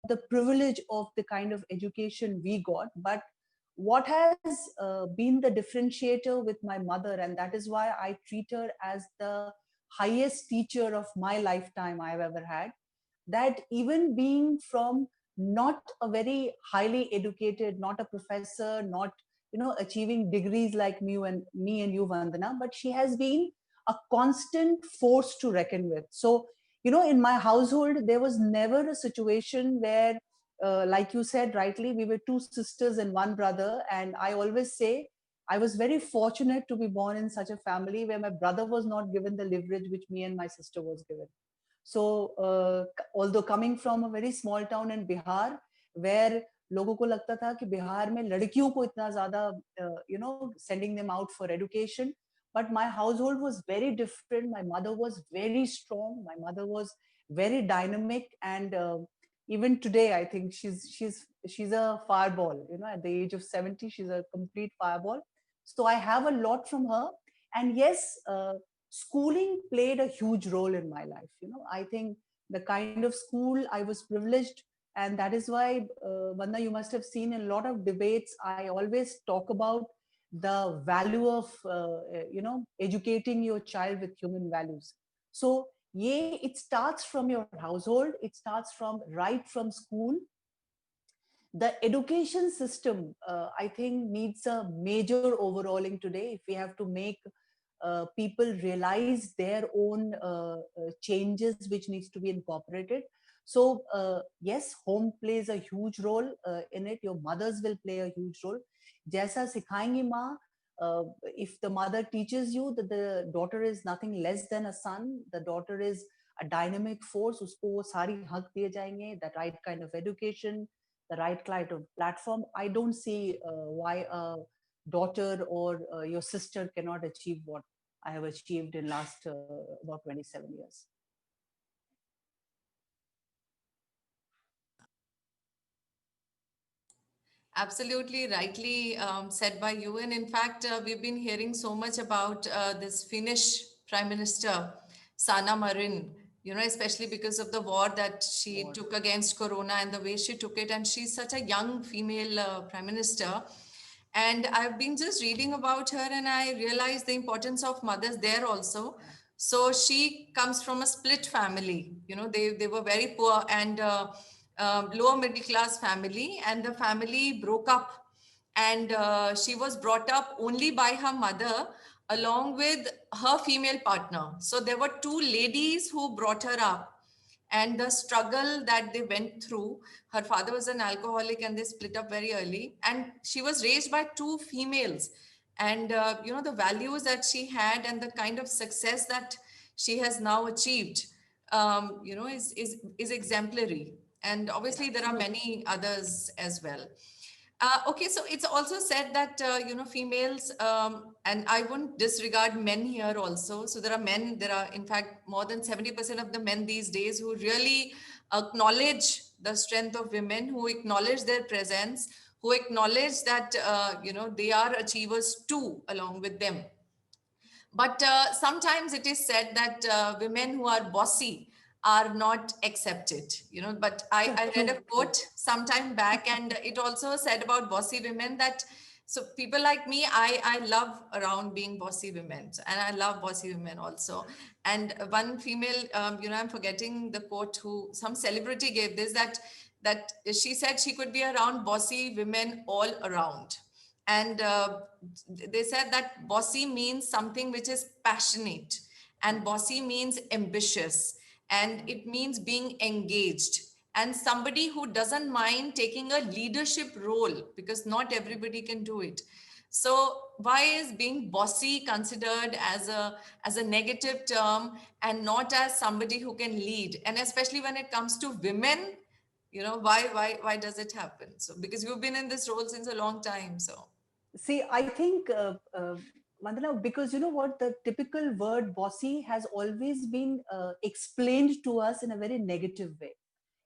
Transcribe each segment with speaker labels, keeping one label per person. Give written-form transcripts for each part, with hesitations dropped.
Speaker 1: the privilege of the kind of education we got. But what has been the differentiator with my mother, and that is why I treat her as the highest teacher of my lifetime I have ever had, that even being from not a very highly educated, not a professor, not achieving degrees like me and you, Vandana, but she has been a constant force to reckon with. So in my household there was never a situation where like you said rightly, we were two sisters and one brother, and I always say I was very fortunate to be born in such a family where my brother was not given the leverage which me and my sister was given. So although coming from a very small town in Bihar, where लोगों को लगता था कि बिहार में लड़कियों को इतना ज्यादा sending them out for education, but my household was very different. My mother was very strong, my mother was very dynamic, and even today I think she's a fireball. At the age of 70 she's a complete fireball. So I have a lot from her. And yes, schooling played a huge role in my life. I think the kind of school I was privileged, and that is why Vanda, you must have seen in a lot of debates I always talk about the value of educating your child with human values. So yeah, it starts from your household, it starts from right from school. The education system, I think, needs a major overhauling today if we have to make people realize their own changes which needs to be incorporated. So yes, home plays a huge role in it. Your mothers will play a huge role. Jaisa sikhayenge maa, if the mother teaches you that the daughter is nothing less than a son, the daughter is a dynamic force, usko wo sari haq diye jayenge, the right kind of education, the right kind of platform, I don't see why a daughter or your sister cannot achieve what I have achieved in last about 27 years.
Speaker 2: Absolutely rightly said by you. And in fact, we've been hearing so much about this Finnish Prime Minister, Sanna Marin, especially because of the war that she took against Corona and the way she took it. And she's such a young female Prime Minister. And I've been just reading about her and I realized the importance of mothers there also. So she comes from a split family. They were very poor and lower middle class family, and the family broke up, and she was brought up only by her mother along with her female partner. So there were two ladies who brought her up, and the struggle that they went through. Her father was an alcoholic and they split up very early, and she was raised by two females. And the values that she had and the kind of success that she has now achieved, is exemplary. And obviously there are many others as well. Okay, so it's also said that females, and I wouldn't disregard men here also. So there are men, there are in fact more than 70% of the men these days who really acknowledge the strength of women, who acknowledge their presence, who acknowledge that they are achievers too along with them. But sometimes it is said that women who are bossy are not accepted, but I read a quote sometime back, and it also said about bossy women that, so people like me, I love around being bossy women, and I love bossy women also. And one female, I'm forgetting the quote, who some celebrity gave this, that she said she could be around bossy women all around. And they said that bossy means something which is passionate, and bossy means ambitious, and it means being engaged, and somebody who doesn't mind taking a leadership role, because not everybody can do it. So why is being bossy considered as a negative term and not as somebody who can lead? And especially when it comes to women, why does it happen? So because you've been in this role since a long time, so.
Speaker 1: See, I think, Vandana, because you know what, the typical word bossy has always been explained to us in a very negative way.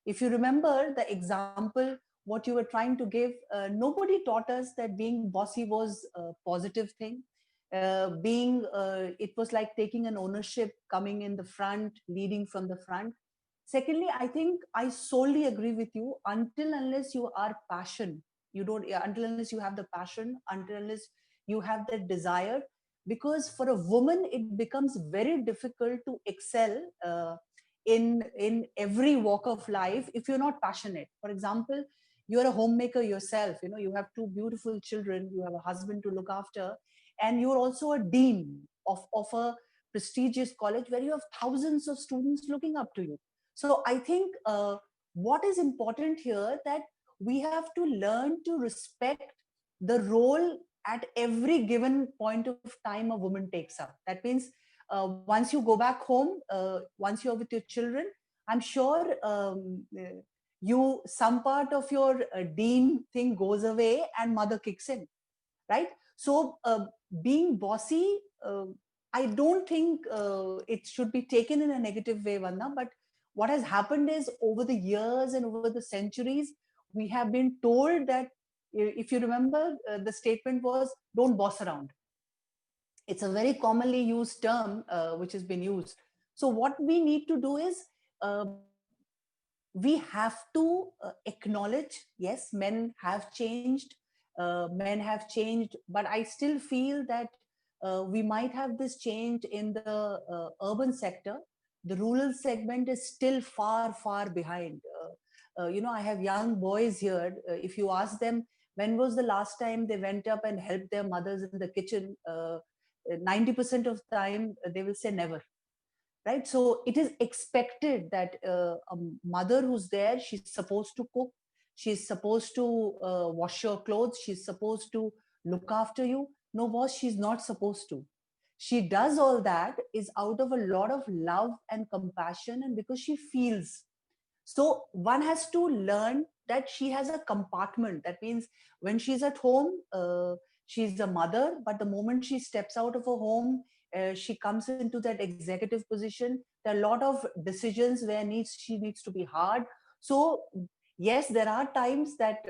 Speaker 1: If you remember the example, what you were trying to give, nobody taught us that being bossy was a positive thing. It was like taking an ownership, coming in the front, leading from the front. Secondly, I think I solely agree with you. Until unless you are passion, you don't. Until unless you have the passion, until unless you have the desire, because for a woman it becomes very difficult to excel in every walk of life if you're not passionate. For example, you're a homemaker yourself. You know, you have two beautiful children, you have a husband to look after, and you're also a dean of a prestigious college where you have thousands of students looking up to you. So I think what is important here that we have to learn to respect the role at every given point of time a woman takes up. That means once you go back home, once you're with your children, I'm sure you some part of your dean thing goes away and mother kicks in, right? So being bossy, I don't think it should be taken in a negative way, Vanna. But what has happened is over the years and over the centuries, we have been told that if you remember, the statement was don't boss around. It's a very commonly used term which has been used. So what we need to do is uh, we have to acknowledge, yes, men have changed, men have changed, but I still feel that we might have this change in the urban sector. The rural segment is still far far behind. You know, I have young boys here. If you ask them when was the last time they went up and helped their mothers in the kitchen, 90% of the time they will say never, right? So it is expected that a mother who's there, she's supposed to cook, she's supposed to wash your clothes, she's supposed to look after you. No, boss, she's not supposed to. She does all that is out of a lot of love and compassion and because she feels. So one has to learn that she has a compartment. That means when she's at home, she's a mother, but the moment she steps out of her home, she comes into that executive position. There are a lot of decisions where she needs to be hard. So yes, there are times that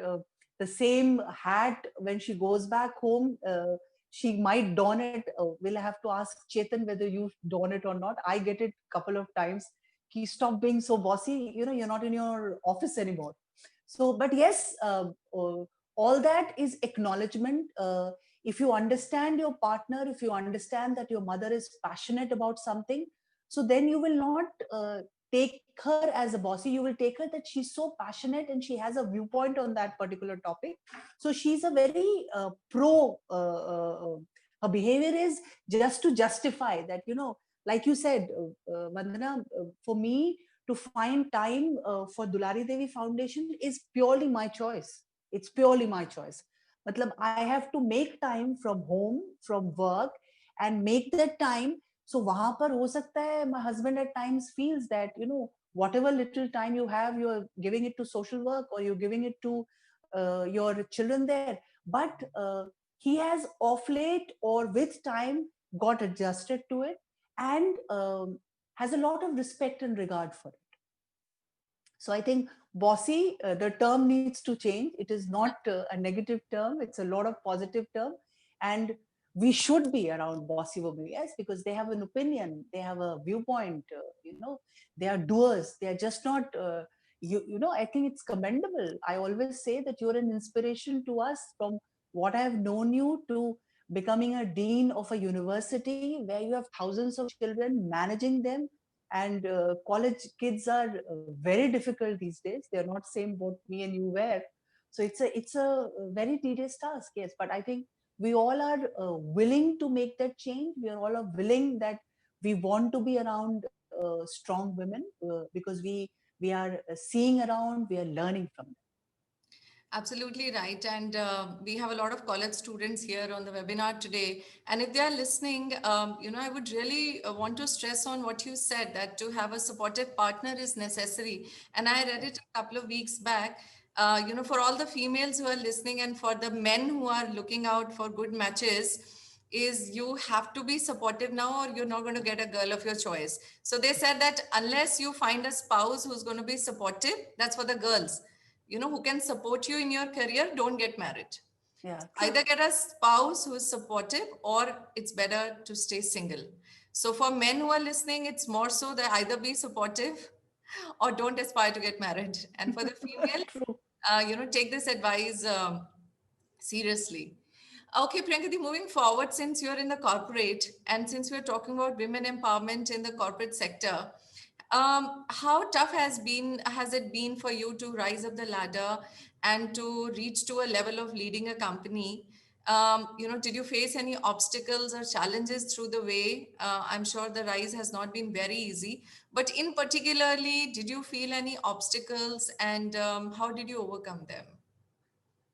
Speaker 1: the same hat when she goes back home, she might don it. We'll have to ask Chetan whether you don it or not. I get it a couple of times. He stop being so bossy. You know, you're not in your office anymore. So but yes, all that is acknowledgement. If you understand your partner, if you understand that your mother is passionate about something, so then you will not take her as a bossy. You will take her that she's so passionate and she has a viewpoint on that particular topic. So she's a very pro her behavior is just to justify that, you know, like you said, Vandana, for me to find time for Dulari Devi Foundation is purely my choice. It's purely my choice. Matlab, I have to make time from home, from work, and make that time. So wahan par ho sakta hai, my husband at times feels that, you know, whatever little time you have, you're giving it to social work or you're giving it to your children there. But he has off late or with time got adjusted to it and has a lot of respect and regard for it. So I think bossy, the term needs to change. It is not a negative term, it's a lot of positive term. And we should be around bossy women, yes, because they have an opinion, they have a viewpoint, you know, they are doers, they are just not. You know, I think it's commendable. I always say that you're an inspiration to us from what I have known you to becoming a dean of a university where you have thousands of children, managing them, and college kids are very difficult these days. They're not same what me and you were. So it's a very tedious task, yes, but I think we all are willing to make that change. We are all are willing that we want to be around strong women because we are seeing around, we are learning from them.
Speaker 2: Absolutely right. And we have a lot of college students here on the webinar today. And if they are listening, I would really want to stress on what you said, that to have a supportive partner is necessary. And I read it a couple of weeks back. For all the females who are listening and for the men who are looking out for good matches, is you have to be supportive now or you're not going to get a girl of your choice. So they said that unless you find a spouse who's going to be supportive, that's for the girls, who can support you in your career, don't get married.
Speaker 1: Yeah, true.
Speaker 2: Either get a spouse who is supportive or it's better to stay single. So for men who are listening, it's more so that either be supportive or don't aspire to get married. And for the female,
Speaker 1: True.
Speaker 2: take this advice seriously. Okay, Priyankati, moving forward, since you're in the corporate and since we're talking about women empowerment in the corporate sector, how tough has it been for you to rise up the ladder and to reach to a level of leading a company? Did you face any obstacles or challenges through the way? I'm sure the rise has not been very easy, but in particularly, did you feel any obstacles and how did you overcome them?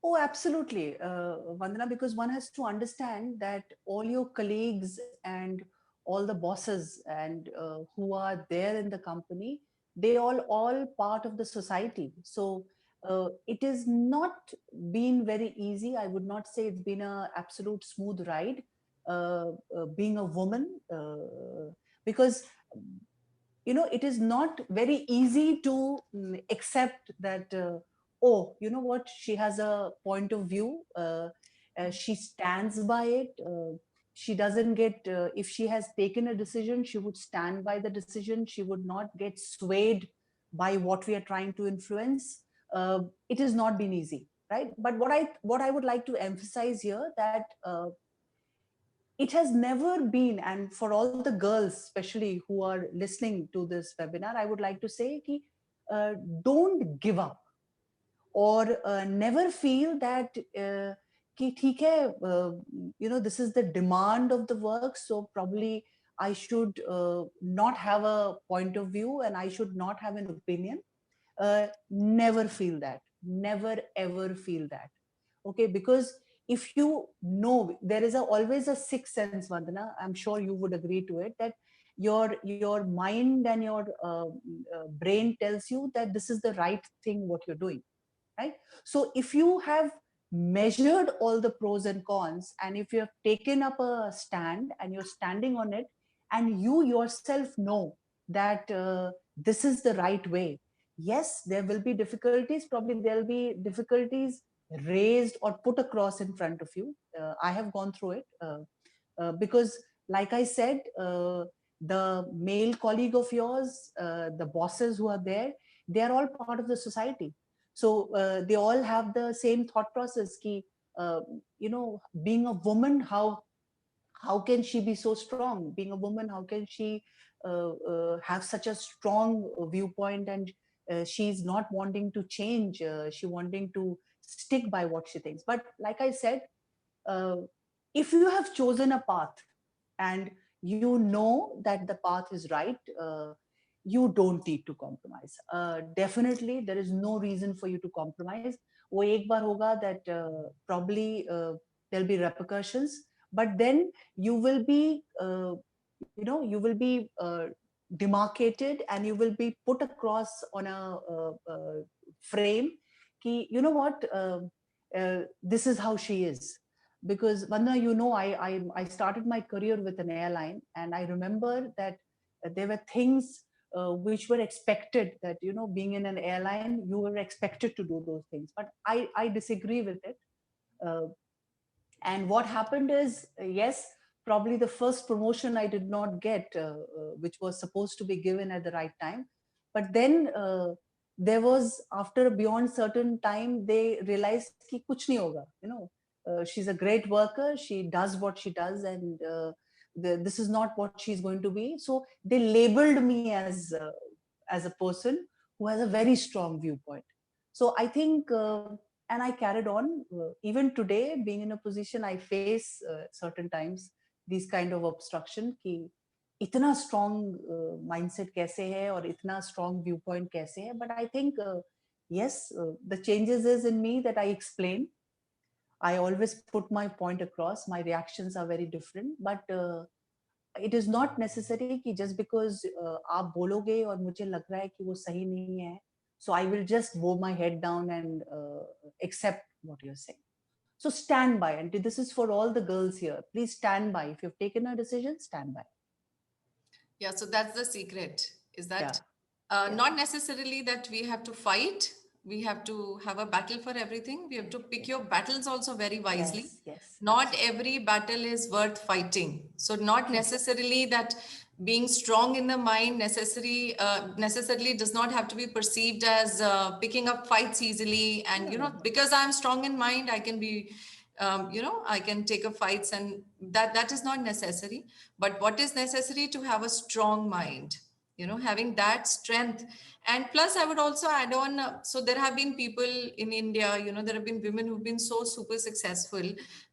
Speaker 1: Oh, absolutely, Vandana, because one has to understand that all your colleagues and all the bosses and who are there in the company, they all part of the society. So it is not been very easy. I would not say it's been a absolute smooth ride, being a woman, because it is not very easy to accept that, oh, you know what, she has a point of view, she stands by it, she doesn't get, if she has taken a decision, she would stand by the decision, she would not get swayed by what we are trying to influence. It has not been easy, right? But what I would like to emphasize here, that it has never been, and for all the girls especially who are listening to this webinar, I would like to say ki, uh, don't give up, or never feel that कि ठीक है, this is the demand of the work, so probably I should not have a point of view and I should not have an opinion. Never feel that, never ever feel that. Okay, because if you know, there is always a sixth sense, Vandana, I'm sure you would agree to it, that your mind and your brain tells you that this is the right thing what you're doing, right? So if you have measured all the pros and cons, and if you have taken up a stand and you're standing on it, and you yourself know that this is the right way, yes, there will be difficulties, probably there'll be difficulties raised or put across in front of you. I have gone through it, because like I said, the male colleague of yours, the bosses who are there, they are all part of the society. So they all have the same thought process ki, uh, being a woman, how can she be so strong? Being a woman, how can she have such a strong viewpoint, and she's not wanting to change, she wanting to stick by what she thinks. But like I said, uh, if you have chosen a path and you know that the path is right, you don't need to compromise. Definitely there is no reason for you to compromise. वो एक बार होगा that probably there'll be repercussions, but then you will be demarcated, and you will be put across on a frame ki, you know what, this is how she is. Because Vandana, I started my career with an airline, and I remember that there were things which were expected, that being in an airline, you were expected to do those things, but I disagree with it. uh, and what happened is, yes, probably the first promotion I did not get, which was supposed to be given at the right time. But then there was, after beyond certain time, they realized ki kuch nahi hoga, she's a great worker, she does what she does, and this is not what she's going to be. So they labeled me as a person who has a very strong viewpoint. So I think, and I carried on. Even today, being in a position, I face certain times these kind of obstruction कि इतना strong mindset कैसे है और इतना strong viewpoint कैसे है. But I think, yes, the changes is in me that I explain. I always put my point across. My reactions are very different, but it is not necessary कि just because आप बोलोगे और मुझे लग रहा है कि वो सही नहीं है, so I will just bow my head down and accept what you're saying. So stand by, and this is for all the girls here. Please stand by. If you've taken a decision, stand by.
Speaker 2: Yeah, so that's the secret, is
Speaker 1: Yeah,
Speaker 2: that
Speaker 1: yeah.
Speaker 2: not necessarily that we have to fight, we have to have a battle for everything. We have to pick your battles also very wisely.
Speaker 1: Yes, yes,
Speaker 2: Not
Speaker 1: absolutely.
Speaker 2: every battle is worth fighting. So not
Speaker 1: True.
Speaker 2: necessarily that being strong in the mind necessarily does not have to be perceived as picking up fights easily. And, you know, because I'm strong in mind, I can be, you know, I can take up fights, and that is not necessary. But what is necessary to have a strong mind, you know, having that strength. And plus I would also add on, so there have been people in India, you know, there have been women who've been so super successful,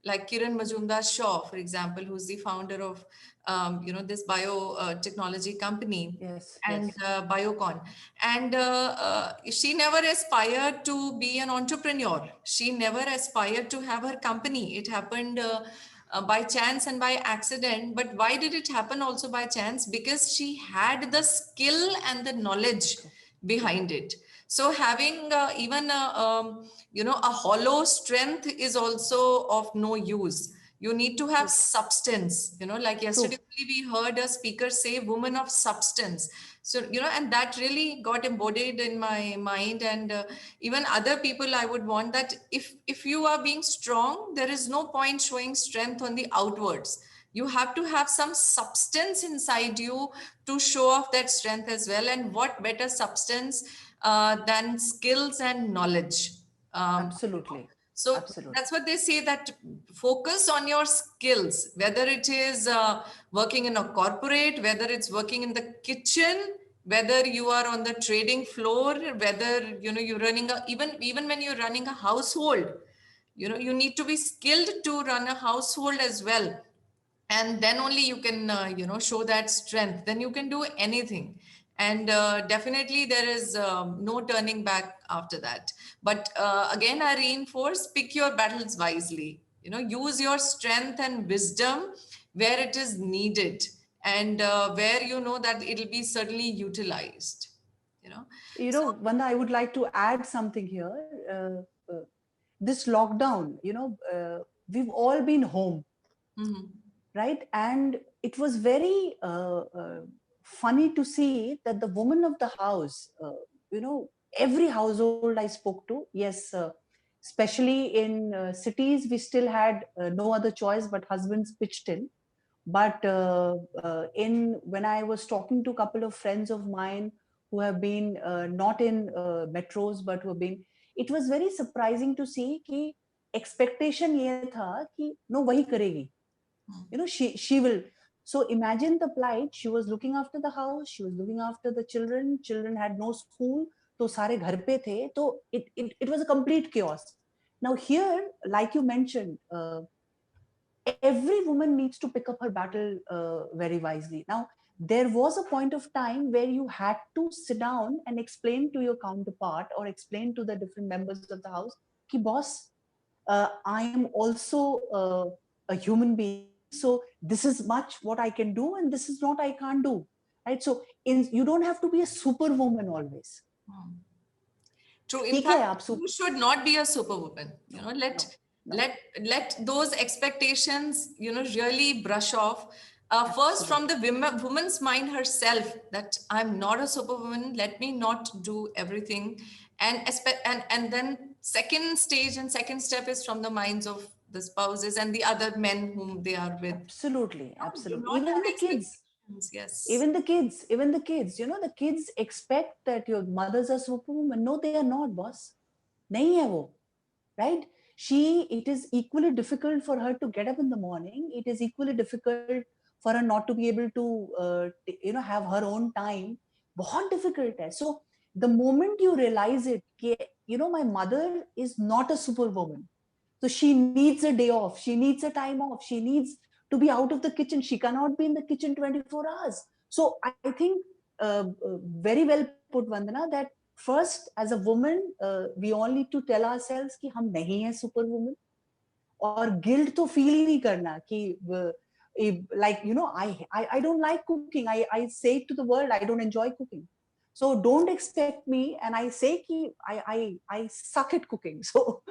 Speaker 2: like Kiran Majumdar Shaw, for example, who's the founder of you know, this biotechnology company,
Speaker 1: Yes,
Speaker 2: and
Speaker 1: yes.
Speaker 2: Biocon. And she never aspired to be an entrepreneur. She never aspired to have her company. It happened by chance and by accident. But why did it happen also by chance? Because she had the skill and the knowledge behind it. So having even you know, a hollow strength is also of no use. You need to have
Speaker 1: True.
Speaker 2: substance, you know, like yesterday
Speaker 1: True.
Speaker 2: we heard a speaker say woman of substance. So, you know, and that really got embodied in my mind. And even other people, I would want that if you are being strong, there is no point showing strength on the outwards. You have to have some substance inside you to show off that strength as well. And what better substance than skills and knowledge? You know?
Speaker 1: Absolutely.
Speaker 2: So
Speaker 1: Absolutely.
Speaker 2: that's what they say, that focus on your skills, whether it is working in a corporate, whether it's working in the kitchen, whether you are on the trading floor, whether, you know, you're running a, even when you're running a household, you know, you need to be skilled to run a household as well. And then only you can you know, show that strength, then you can do anything. And definitely there is no turning back after that. But again, I reinforce, pick your battles wisely, you know, use your strength and wisdom where it is needed, and where you know that it'll be certainly utilized, you know.
Speaker 1: You
Speaker 2: So
Speaker 1: know, Vanda, I would like to add something here. This lockdown, we've all been home,
Speaker 2: mhm,
Speaker 1: right? And it was very funny to see that the woman of the house, every household I spoke to, yes, especially in cities, we still had no other choice but husbands pitched in. But in when I was talking to a couple of friends of mine who have been not in metros but who have been, it was very surprising to see कि expectation ये था कि no वही करेगी, she will. So imagine the plight. She was looking after the house, she was looking after the children had no school, तो सारे घर पे थे, तो it was a complete chaos. Now here, like you mentioned, every woman needs to pick up her battle very wisely. Now, there was a point of time where you had to sit down and explain to your counterpart or explain to the different members of the house, ki boss, I am also a human being. So this is much what I can do, and this is not I can't do. Right. So you don't have to be a superwoman always.
Speaker 2: true. In
Speaker 1: ठीक है
Speaker 2: fact,
Speaker 1: आप
Speaker 2: you should not be a superwoman. You know,
Speaker 1: no,
Speaker 2: let
Speaker 1: no,
Speaker 2: let let those expectations, you know, really brush off. First, from the
Speaker 1: absolutely.
Speaker 2: woman's mind herself, that I'm not a superwoman. Let me not do everything, and and then second stage and second step is from the minds of the spouses and the other men whom they are with.
Speaker 1: Absolutely,
Speaker 2: No, do
Speaker 1: absolutely.
Speaker 2: not
Speaker 1: Even
Speaker 2: have
Speaker 1: the kids,
Speaker 2: expectations. Yes.
Speaker 1: even the kids, the kids expect that your mothers are superwoman. No, they are not, boss. Nahi hai wo, right? It is equally difficult for her to get up in the morning. It is equally difficult for her not to be able to, have her own time. बहुत difficult hai. So the moment you realize it, my mother is not a superwoman. So she needs a day off. She needs a time off. She needs to be out of the kitchen. She cannot be in the kitchen 24 hours. So I think very well put, Vandana, that first as a woman, we all need to tell ourselves कि हम नहीं हैं superwoman. और guilt तो feel ही नहीं करना कि like I don't like cooking. I say to the world I don't enjoy cooking. So don't expect me, and I say कि I suck at cooking. So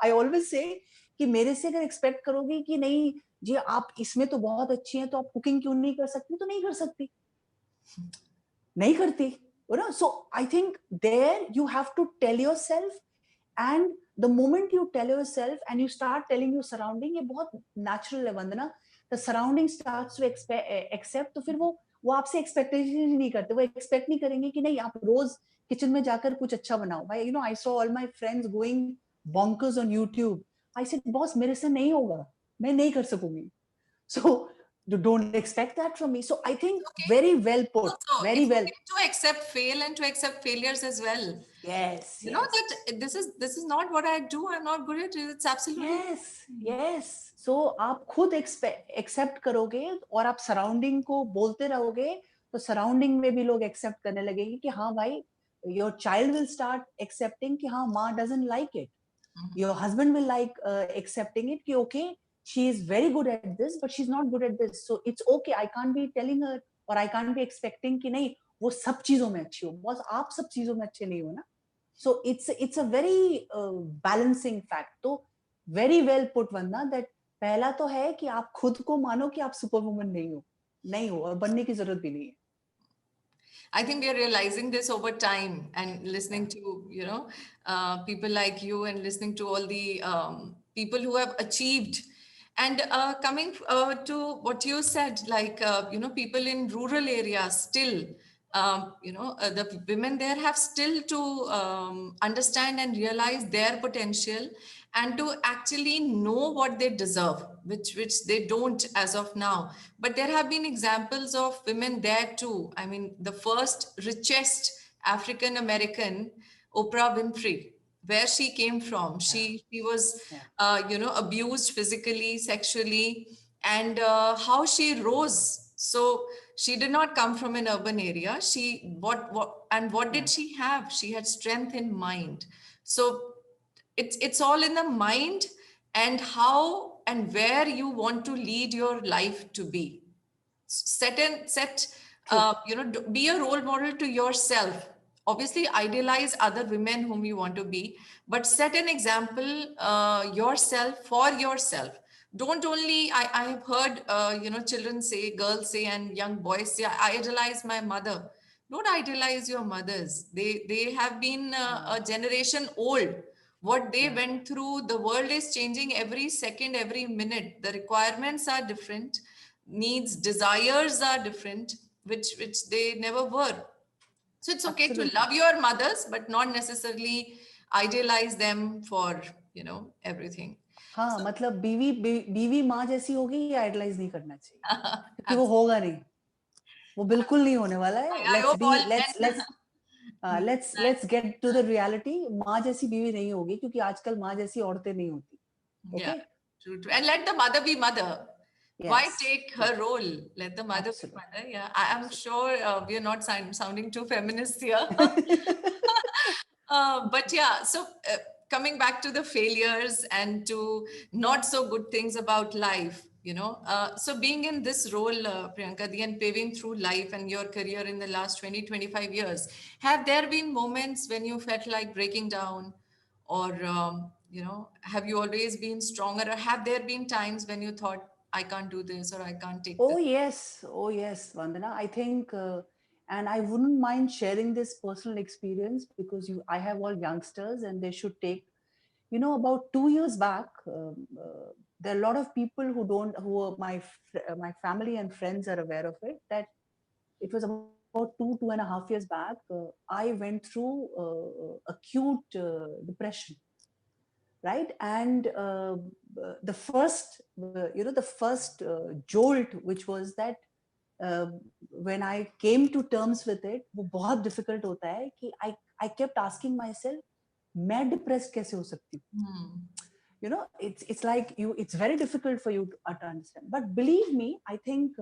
Speaker 1: I always say कि मेरे से अगर expect करोगी कि नहीं जी आप इसमें तो बहुत अच्छी हैं तो आप cooking क्यों नहीं कर सकती, तो नहीं कर सकती, नहीं करती. So I think there you have to tell yourself, and the moment you tell yourself and you start telling your surrounding, ये बहुत natural है वंदना, the surrounding starts to accept, तो फिर वो वो आपसे एक्सपेक्टेशन ही नहीं करते, वो एक्सपेक्ट नहीं करेंगे कि नहीं आप रोज किचन में जाकर कुछ अच्छा बनाओ. भाई you know I saw all my friends going bonkers on YouTube. I said, boss, मेरे से नहीं होगा, मैं नहीं कर सकूंगी. So you don't expect that from me. So I think
Speaker 2: Okay.
Speaker 1: very well put,
Speaker 2: Also,
Speaker 1: very
Speaker 2: it's
Speaker 1: well.
Speaker 2: okay to accept fail and to accept failures as well.
Speaker 1: Yes,
Speaker 2: You know
Speaker 1: yes,
Speaker 2: that this is not what I do. I'm not good at it. It's absolutely
Speaker 1: yes, yes. So आप खुद accept करोगे और आप surrounding को बोलते रहोगे, तो surrounding में भी लोग एक्सेप्ट करने लगेंगे कि हाँ भाई, your child will start accepting कि हाँ माँ doesn't like it. Your husband will like accepting it कि okay, she is very good at this but she's not good at this, so it's okay. I can't be telling her or I can't be expecting कि नहीं वो सब चीजों में अच्छी हो. बस आप सब चीजों में अच्छे नहीं हो ना. So it's a very balancing fact. तो very well put Vandana, that पहला तो है कि आप खुद को मानो कि आप सुपर वुमन नहीं हो और बनने की जरूरत भी नहीं है.
Speaker 2: I think we are realizing this over time and listening to, people like you and listening to all the people who have achieved. And coming to what you said, like, people in rural areas still, the women there have still to understand and realize their potential and to actually know what they deserve, which they don't as of now. But there have been examples of women there too. I mean, the first richest African American, Oprah Winfrey, where she came from, she was abused physically, sexually, and how she rose. So she did not come from an urban area. She what did she have? She had strength in mind. So it's all in the mind and how and where you want to lead your life to be. Be a role model to yourself. Obviously idealize other women whom you want to be, but set an example yourself for yourself. Don't only I have heard children say, girls say, and young boys say, I idolize my mother. Don't idealize your mothers. They have been a generation old. What they went through, the world is changing every second, every minute. The requirements are different, needs, desires are different, which they never were. So it's okay to
Speaker 1: Absolutely.
Speaker 2: love your mothers, but not necessarily idealize them for everything.
Speaker 1: हाँ,
Speaker 2: So,
Speaker 1: मतलब बीवी माँ जैसी होगी, ये idolise नहीं करना चाहिए, क्योंकि वो
Speaker 2: absolutely.
Speaker 1: होगा नहीं, वो बिल्कुल नहीं होने वाला है.
Speaker 2: I hope all men
Speaker 1: Let's get to the reality. माँ जैसी बीवी नहीं होगी, क्योंकि आजकल माँ जैसी औरतें नहीं होती.
Speaker 2: yeah,
Speaker 1: Okay?
Speaker 2: true. And let the mother be mother. Why
Speaker 1: Yes.
Speaker 2: take her role? Let the mother be
Speaker 1: Absolutely.
Speaker 2: mother. Yeah, I'm sure we are not sounding too feminist here. But yeah, so coming back to the failures and to not so good things about life, so being in this role, Priyanka, and paving through life and your career in the last 20, 25 years, have there been moments when you felt like breaking down, or, have you always been stronger, or have there been times when you thought, I can't do this or I can't take this?
Speaker 1: Oh yes, Vandana. I think, and I wouldn't mind sharing this personal experience because I have all youngsters and they should take. About 2 years back, there are a lot of people who are my family and friends are aware of it. That it was about 2.5 years back. I went through acute depression, right? And the first jolt, which was that uh, when I came to terms with it, वो बहुत difficult होता है कि I kept asking myself, मैं depressed कैसे हो सकती हूँ? It's like it's very difficult for you to understand. But believe me, I think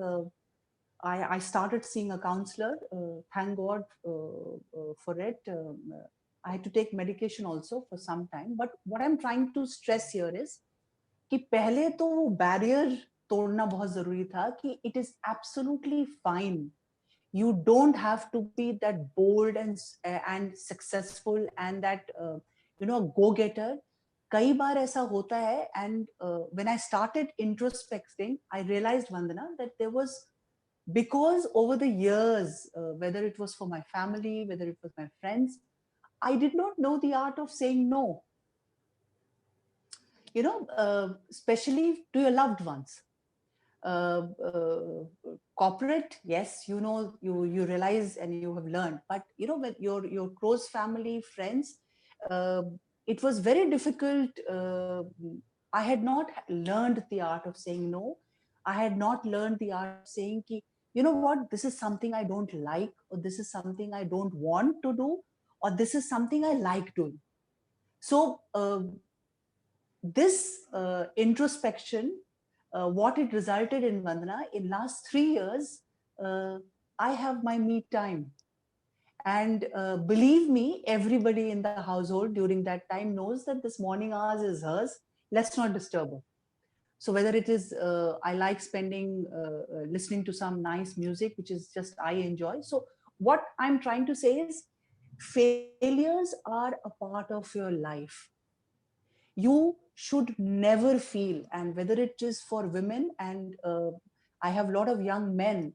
Speaker 1: I started seeing a counselor. Thank God for it. I had to take medication also for some time. But what I'm trying to stress here is कि पहले तो वो barrier तोड़ना बहुत जरूरी था कि it is absolutely fine. You don't have to be that bold and successful and that go getter. कई बार ऐसा होता है. And when I started introspecting, I realized, Vandana, that there was, because over the years, whether it was for my family, whether it was my friends, I did not know the art of saying no, especially to your loved ones. corporate, yes, you know, you realize and you have learned, but you know, with your close family, friends, uh, it was very difficult. I had not learned the art of saying no. I had not learned the art of saying ki, you know what, this is something I don't like, or this is something I don't want to do, or this is something I like doing. So this introspection, what it resulted in, Vandana, in last 3 years, uh, I have my me time. And believe me, everybody in the household during that time knows that this morning hours is hers. Let's not disturb her. So whether it is, I like spending, listening to some nice music, which is just I enjoy. So what I'm trying to say is, failures are a part of your life. You should never feel, and whether it is for women, and I have a lot of young men,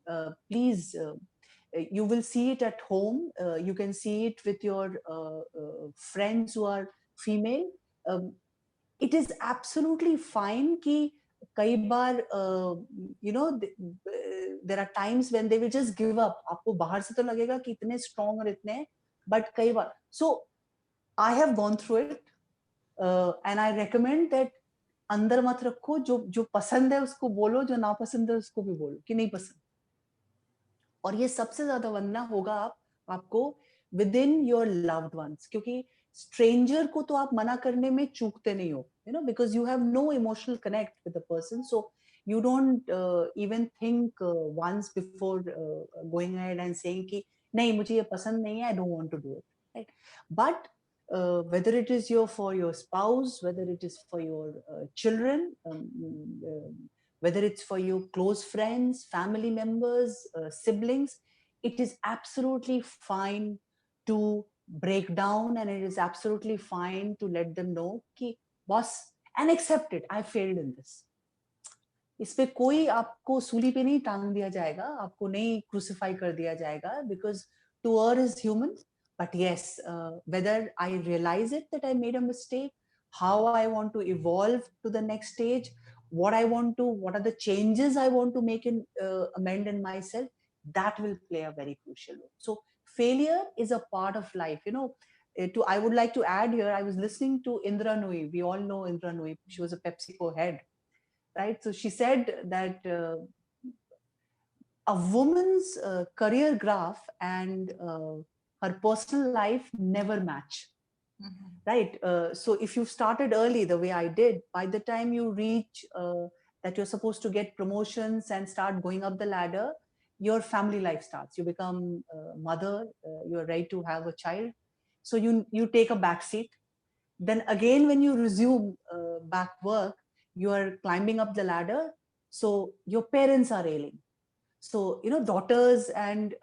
Speaker 1: please, you will see it at home, you can see it with your friends who are female. um, it is absolutely fine ki kai baar, you know, there are times when they will just give up. आपको बाहर से तो लगेगा कि इतने strong और इतने, but कई बार, so I have gone through it, and I recommend that अंदर मत रखो, जो जो पसंद है उसको बोलो, जो नापसंद है उसको भी बोलो कि नहीं पसंद। और ये सबसे ज्यादा वंदना होगा आपको within your loved ones, क्योंकि स्ट्रेंजर को तो आप मना करने में चूकते नहीं हो, you know, because you have no emotional connect with the person, so you don't even think once before going ahead and saying कि नहीं मुझे ये पसंद नहीं है, I don't want to do it, right? But whether it is for your spouse, whether it is for your children, whether it's for your close friends, family members, siblings, it is absolutely fine to break down, and it is absolutely fine to let them know कि boss, and accept it, I failed in this. इस पे कोई आपको सूली पे नहीं टांग दिया जाएगा, आपको नहीं क्रूसिफाई कर दिया जाएगा, because to err is human. But yes, whether I realize it that I made a mistake, how I want to evolve to the next stage, what are the changes I want to make in amend in myself, that will play a very crucial role. So failure is a part of life, you know. I would like to add here, I was listening to Indra Nooyi. We all know Indra Nooyi. She was a PepsiCo head, right? So she said that a woman's career graph and her personal life never match. Mm-hmm. Right? So if you started early the way I did, by the time you reach that you're supposed to get promotions and start going up the ladder, your family life starts. You become a mother, you're ready to have a child. So you take a back seat. Then again, when you resume back work, you are climbing up the ladder. So your parents are ailing. So, you know, daughters, and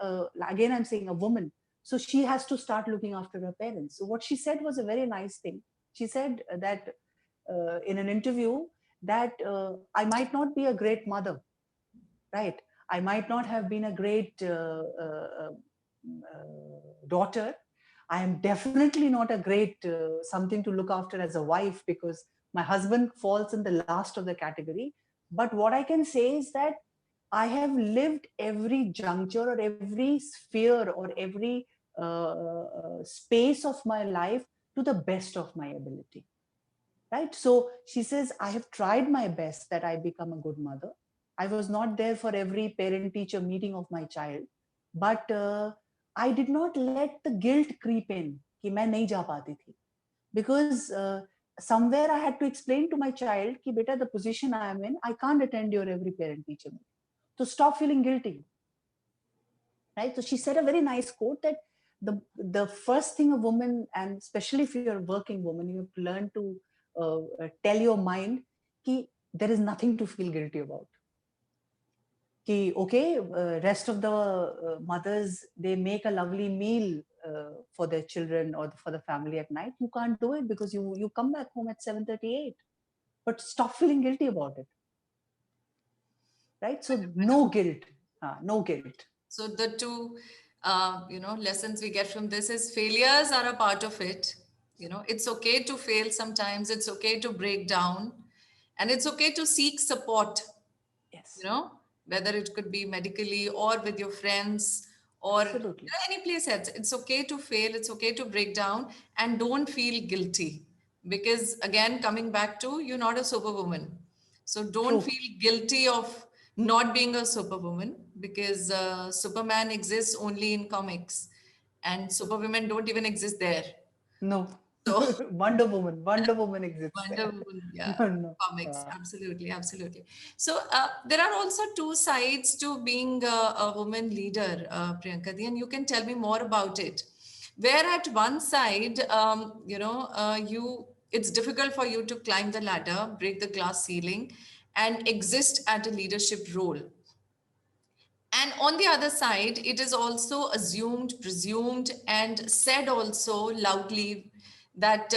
Speaker 1: again, I'm saying a woman. So she has to start looking after her parents. So what she said was a very nice thing. She said that in an interview that I might not be a great mother, right? I might not have been a great daughter. I am definitely not a great something to look after as a wife, because my husband falls in the last of the category. But what I can say is that I have lived every juncture or every sphere or every space of my life to the best of my ability. Right? So she says, I have tried my best that I become a good mother. I was not there for every parent teacher meeting of my child, but I did not let the guilt creep in कि मैं नहीं जा पाती थी, because somewhere I had to explain to my child कि बेटा, the position I am in, I can't attend your every parent teacher meeting. So stop feeling guilty. Right? So she said a very nice quote that the first thing a woman, and especially if you're a working woman, you have to learn to tell your mind that there is nothing to feel guilty about. Ki, okay, rest of the mothers, they make a lovely meal for their children or for the family at night. You can't do it because you come back home at 7:38. But stop feeling guilty about it. Right? So no guilt. No guilt.
Speaker 2: So the two, lessons we get from this is failures are a part of it. You know, it's okay to fail sometimes. It's okay to break down, and it's okay to seek support.
Speaker 1: Yes. Yes,
Speaker 2: whether it could be medically or with your friends or
Speaker 1: absolutely.
Speaker 2: any place else. It's okay to fail, it's okay to break down, and don't feel guilty. Because again, coming back to, you're not a superwoman. So don't
Speaker 1: True.
Speaker 2: feel guilty of not being a superwoman, because Superman exists only in comics and superwomen don't even exist there.
Speaker 1: No.
Speaker 2: So
Speaker 1: Wonder Woman exists
Speaker 2: Wonder
Speaker 1: there.
Speaker 2: Woman, yeah,
Speaker 1: No, no.
Speaker 2: comics, absolutely, absolutely. So there are also two sides to being a woman leader, Priyanka Di, and you can tell me more about it. Where at one side, it's difficult for you to climb the ladder, break the glass ceiling, and exist at a leadership role. And on the other side, it is also assumed, presumed, and said also loudly that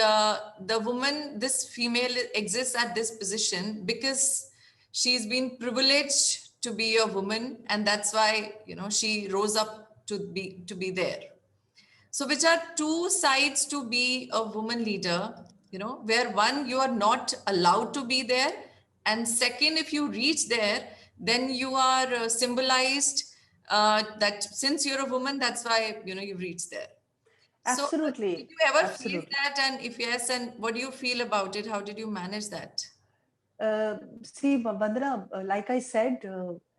Speaker 2: the woman, this female, exists at this position because she's been privileged to be a woman, and that's why she rose up to be there. So, which are two sides to be a woman leader, where one, you are not allowed to be there. And second, if you reach there, then you are symbolized that since you're a woman, that's why, you've reached there. So, did
Speaker 1: Absolutely.
Speaker 2: you ever feel
Speaker 1: Absolutely.
Speaker 2: that? And if yes, and what do you feel about it? How did you manage that?
Speaker 1: See, Vandana, like I said,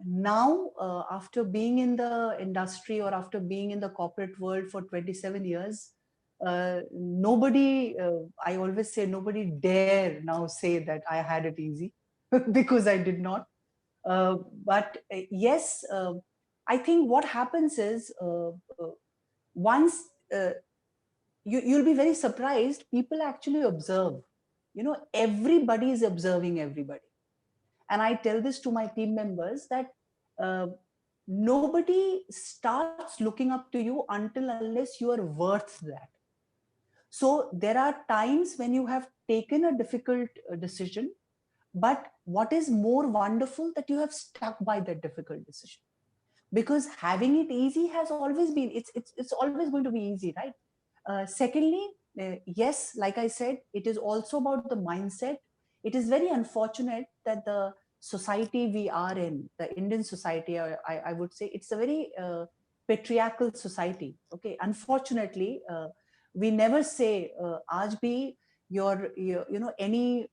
Speaker 1: now after being in the industry or after being in the corporate world for 27 years, nobody, I always say, nobody dare now say that I had it easy because I did not. But yes, I think what happens is once you'll be very surprised, people actually observe. Everybody is observing everybody. And I tell this to my team members that uh, nobody starts looking up to you until unless you are worth that. So there are times when you have taken a difficult decision, but what is more wonderful that you have stuck by that difficult decision, because having it easy has always been, it's always going to be easy, right? Secondly, yes, like I said, it is also about the mindset. It is very unfortunate that the society we are in, the Indian society, I would say, it's a very patriarchal society. Okay, unfortunately, we never say, "Aaj bhi your any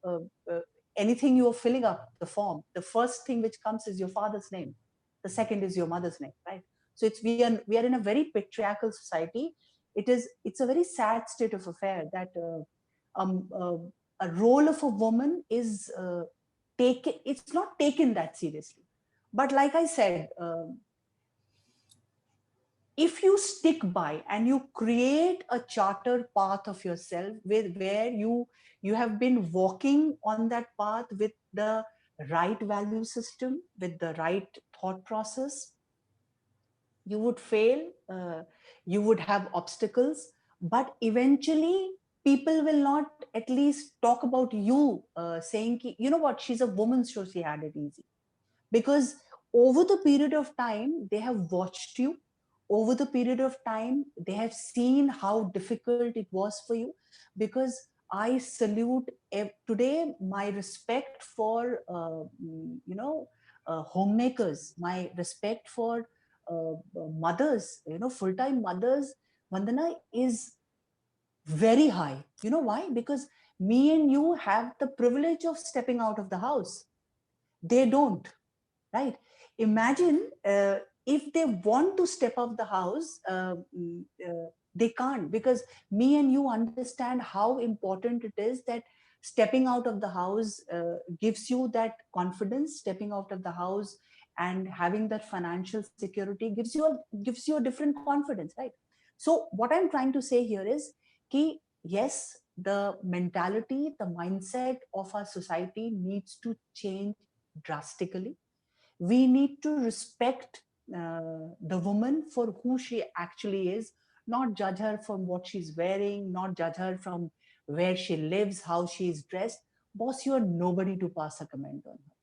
Speaker 1: anything you are filling up the form. The first thing which comes is your father's name. The second is your mother's name, right?" So we are in a very patriarchal society. It's a very sad state of affair that um, uh, a role of a woman is taken, it's not taken that seriously. But like I said, if you stick by and you create a chartered path of yourself with where you have been walking on that path with the right value system, with the right thought process, you would fail, you would have obstacles, but eventually people will not at least talk about you, saying, you know what, she's a woman, so she had it easy. Because over the period of time, they have watched you. Over the period of time, they have seen how difficult it was for you. Because I salute today my respect for, homemakers, my respect for mothers, full-time mothers, Vandana, is very high. You know why? Because me and you have the privilege of stepping out of the house. They don't, right? Imagine if they want to step out the house, they can't, because me and you understand how important it is that stepping out of the house gives you that confidence. Stepping out of the house and having that financial security gives you a different confidence, right? So what I'm trying to say here is ki, yes, the mentality, the mindset of our society needs to change drastically. We need to respect the woman for who she actually is, not judge her from what she's wearing, not judge her from where she lives, how she is dressed. Boss, you are nobody to pass a comment on her.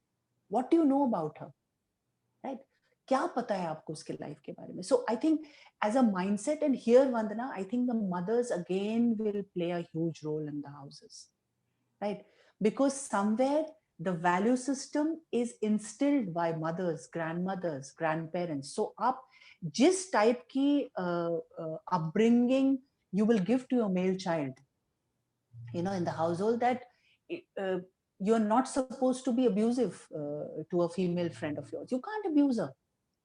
Speaker 1: What do you know about her, right? क्या पता है आपको उसके life के बारे में? So I think as a mindset, and here Vandana, I think the mothers again will play a huge role in the houses, right? Because somewhere the value system is instilled by mothers, grandmothers, grandparents. So आप जिस type की upbringing you will give to your male child, in the household, that uh, you're not supposed to be abusive to a female friend of yours. You can't abuse her,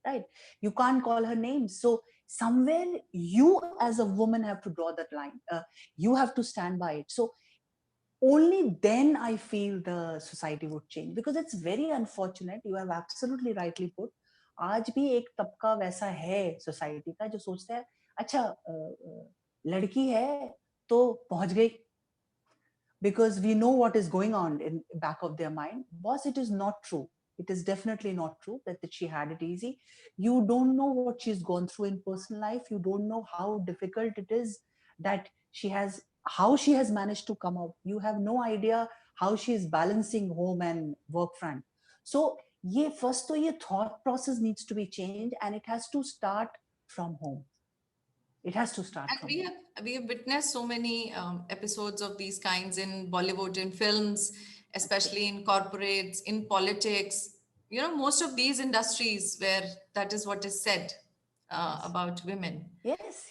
Speaker 1: right? You can't call her names. So somewhere you as a woman have to draw that line. You have to stand by it. So only then I feel the society would change, because it's very unfortunate. You have absolutely rightly put. आज भी एक तबका वैसा है society का जो सोचता है अच्छा लड़की है तो पहुंच गई, because we know what is going on in back of their mind. Boss, it is not true. It is definitely not true that she had it easy. You don't know what she's gone through in personal life. You don't know how difficult it is that how she has managed to come out. You have no idea how she is balancing home and work front. So first to ye thought process needs to be changed, and it has to start from home. It has to start
Speaker 2: And
Speaker 1: from
Speaker 2: we have witnessed so many episodes of these kinds in Bollywood, in films, especially in corporates, in politics. Most of these industries where that is what is said
Speaker 1: Yes.
Speaker 2: about women.
Speaker 1: Yes.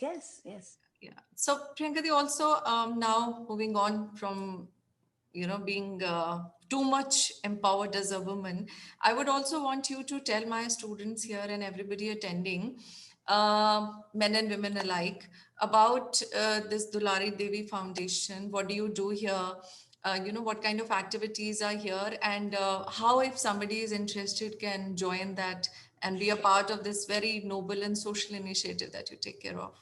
Speaker 2: Yeah. So Priyankadi, also now moving on from being too much empowered as a woman, I would also want you to tell my students here and everybody attending, men and women alike, about this Dulari Devi Foundation. What do you do here? What kind of activities are here, and how, if somebody is interested, can join that and be a part of this very noble and social initiative that you take care of.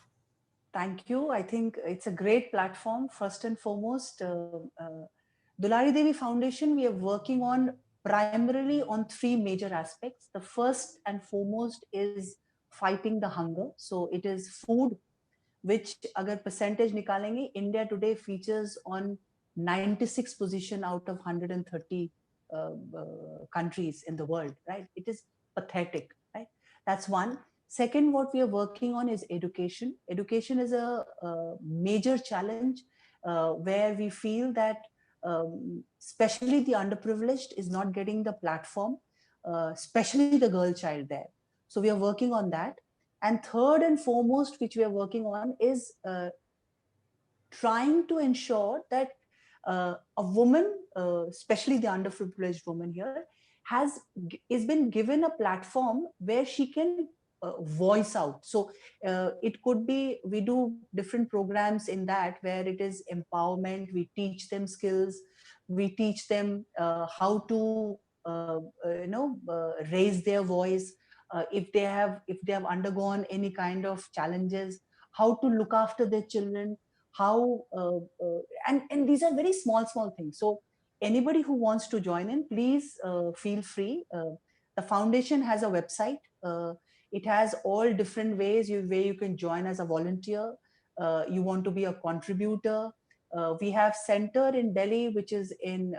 Speaker 1: Thank you. I think it's a great platform. First and foremost, Dulari Devi Foundation, we are working on primarily on three major aspects. The first and foremost is fighting the hunger. So it is food, which agar percentage nikalenge, India today features on 96 position out of 130 countries in the world, right? It is pathetic, right? That's one. Second, what we are working on is education. Education is a major challenge where we feel that especially the underprivileged is not getting the platform, especially the girl child there. So we are working on that. And third and foremost, which we are working on, is trying to ensure that a woman, especially the underprivileged woman here, is been given a platform where she can voice out. So it could be, we do different programs in that where it is empowerment. We teach them skills. We teach them how to raise their voice if they have undergone any kind of challenges, how to look after their children, how and these are very small things. So anybody who wants to join in, please feel free. The foundation has a website. It has all different ways where you can join as a volunteer. You want to be a contributor. We have center in Delhi, which is in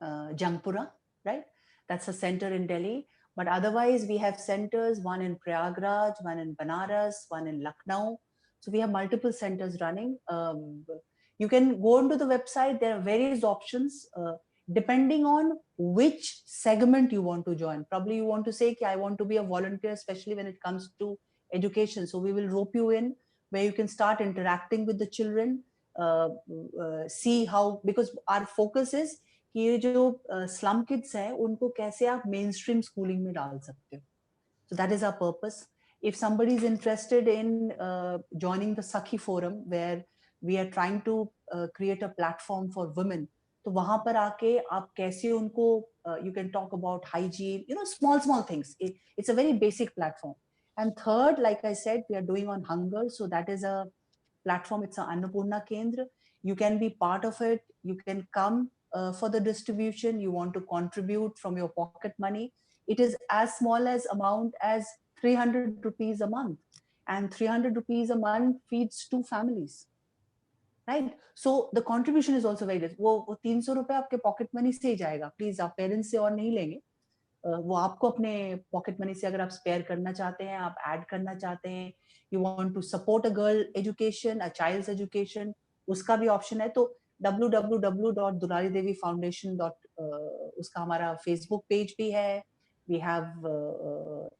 Speaker 1: Jangpura, right? That's a center in Delhi. But otherwise, we have centers, one in Prayagraj, one in Banaras, one in Lucknow. So we have multiple centers running. You can go onto the website. There are various options depending on which segment you want to join. Probably you want to say, I want to be a volunteer, especially when it comes to education. So we will rope you in where you can start interacting with the children, see how, because our focus is कि ये जो slum kids हैं उनको कैसे आप main stream schooling में डाल सकते हो. So that is our purpose. If somebody is interested in joining the Sakhi Forum, where we are trying to create a platform for women, तो वहां पर आके आप कैसे उनको you can talk about hygiene, small things. It's a very basic platform. And third, like I said, we are doing on hunger. So that is a platform. It's an Annapurna Kendra. You can be part of it. You can come for the distribution. You want to contribute from your pocket money. It is as small as amount as 300 rupees a month, and 300 rupees a month feeds 2 families, right? So the contribution is also very less. वो 300 रुपए आपके pocket money से ही जाएगा. Please आप parents से और नहीं लेंगे. वो आपको अपने पॉकेट मनी से अगर आप स्पेयर करना चाहते हैं, आप ऐड करना चाहते हैं, you want to support a girl education, a child's education, उसका भी ऑप्शन है. तो www.dularidevifoundation.in उसका हमारा Facebook page भी है, we have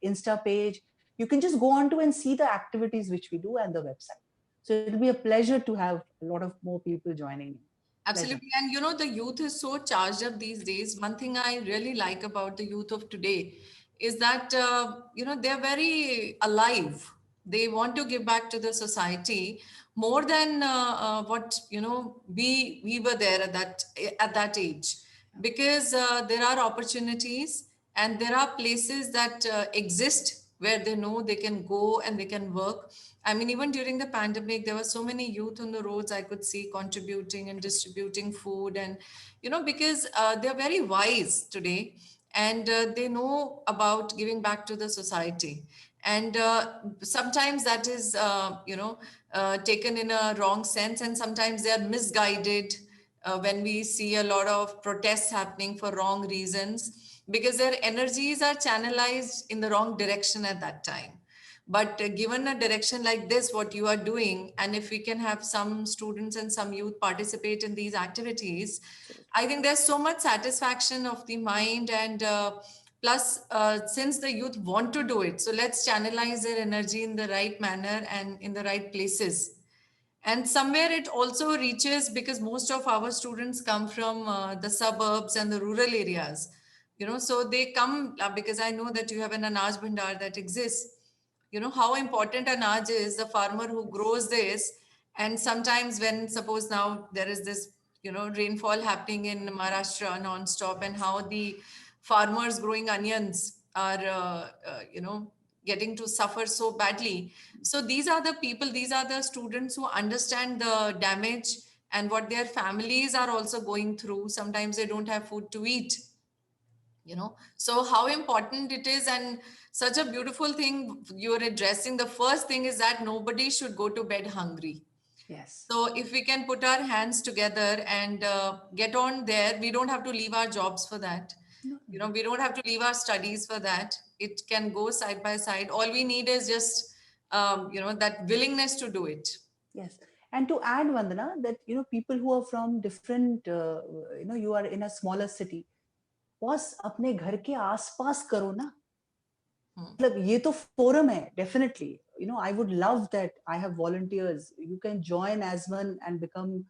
Speaker 1: Insta page. You can just go on to and see the activities which we do and the website. So it'll be a pleasure to have a lot of more people joining in.
Speaker 2: Absolutely. And you know, the youth is so charged up these days. One thing I really like about the youth of today is that, you know, they're very alive. They want to give back to the society more than what, you know, we were there at that age, because there are opportunities and there are places that exist where they know they can go and they can work. I mean, even during the pandemic, there were so many youth on the roads I could see contributing and distributing food. And, you know, because they're very wise today and they know about giving back to the society. And sometimes that is, you know, taken in a wrong sense, and sometimes they are misguided when we see a lot of protests happening for wrong reasons, because their energies are channelized in the wrong direction at that time. But given a direction like this, what you are doing, and if we can have some students and some youth participate in these activities, I think there's so much satisfaction of the mind. And plus, since the youth want to do it, so let's channelize their energy in the right manner and in the right places. And somewhere it also reaches, because most of our students come from the suburbs and the rural areas, you know, so they come because I know that you have an Anaj Bhandar that exists. You know how important Anaj is, the farmer who grows this. And sometimes when, suppose now there is this, you know, rainfall happening in Maharashtra non-stop, and how the farmers growing onions are, you know, getting to suffer so badly. So these are the people, these are the students who understand the damage and what their families are also going through. Sometimes they don't have food to eat, you know, so how important it is. And such a beautiful thing you're addressing. The first thing is that nobody should go to bed hungry.
Speaker 1: Yes.
Speaker 2: So if we can put our hands together and get on there, we don't have to leave our jobs for that. You know, we don't have to leave our studies for that. It can go side by side. All we need is just, you know, that willingness to do it.
Speaker 1: Yes. And to add, Vandana, that, you know, people who are from different, you know, you are in a smaller city, boss अपने घर के आसपास करो ना. मतलब ये तो forum है, definitely. You know, I would love that. I have volunteers. You can join as one and become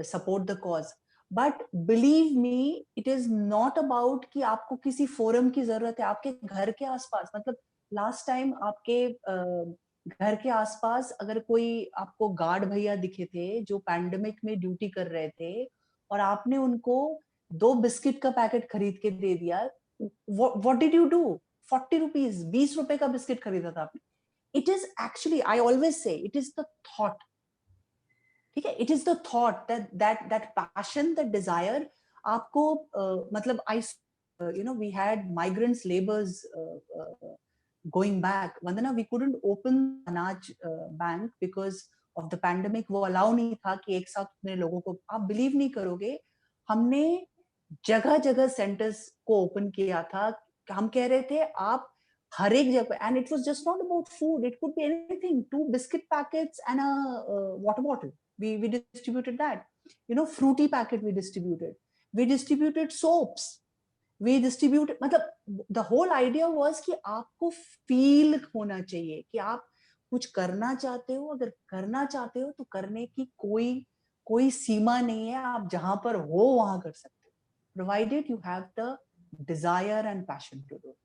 Speaker 1: support the cause. But believe me, it is not about कि आपको किसी फोरम की जरूरत है. आपके घर के आसपास, मतलब लास्ट टाइम आपके घर के आसपास अगर कोई आपको गार्ड भैया दिखे थे जो पैंडेमिक में ड्यूटी कर रहे थे और आपने उनको 2 बिस्किट का पैकेट खरीद के दे दिया, what did you do? 40 rupees, 20 रुपए का बिस्किट खरीदा था आपने. It is actually, I always say, it is the thought. ठीक है, it is the thought, that passion, that desire. आपको मतलब आई, you know, we had migrants laborers going back. Vandana, we couldn't open Anaj bank because of the pandemic. वो allow नहीं था कि एक साथ उतने लोगों को. आप believe नहीं करोगे, हमने जगह जगह सेंटर्स को ओपन किया था. हम कह रहे थे आप हर एक जगह, and it was just not about food, it could be anything. 2 biscuit packets and a water bottle, we distributed that. You know, fruity packet we distributed soaps, we distributed. मतलब the whole idea was कि आपको feel होना चाहिए कि आप कुछ करना चाहते हो. अगर करना चाहते हो तो करने की कोई सीमा नहीं है. आप जहां पर हो वहां कर सकते हो, provided you have the desire and passion to do it.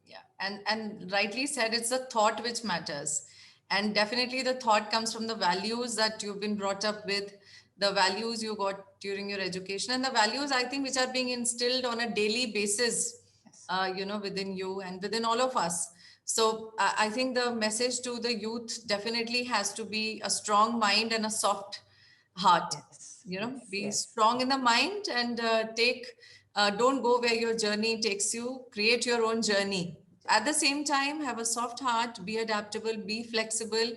Speaker 2: Yeah, and rightly said, it's the thought which matters. And definitely the thought comes from the values that you've been brought up with, the values you got during your education, and the values, I think, which are being instilled on a daily basis,
Speaker 1: Yes.
Speaker 2: you know, within you and within all of us. So I think the message to the youth definitely has to be a strong mind and a soft heart.
Speaker 1: Yes.
Speaker 2: You know,
Speaker 1: Yes.
Speaker 2: be
Speaker 1: Yes.
Speaker 2: strong in the mind and don't go where your journey takes you. Create your own journey. At the same time, have a soft heart, be adaptable, be flexible,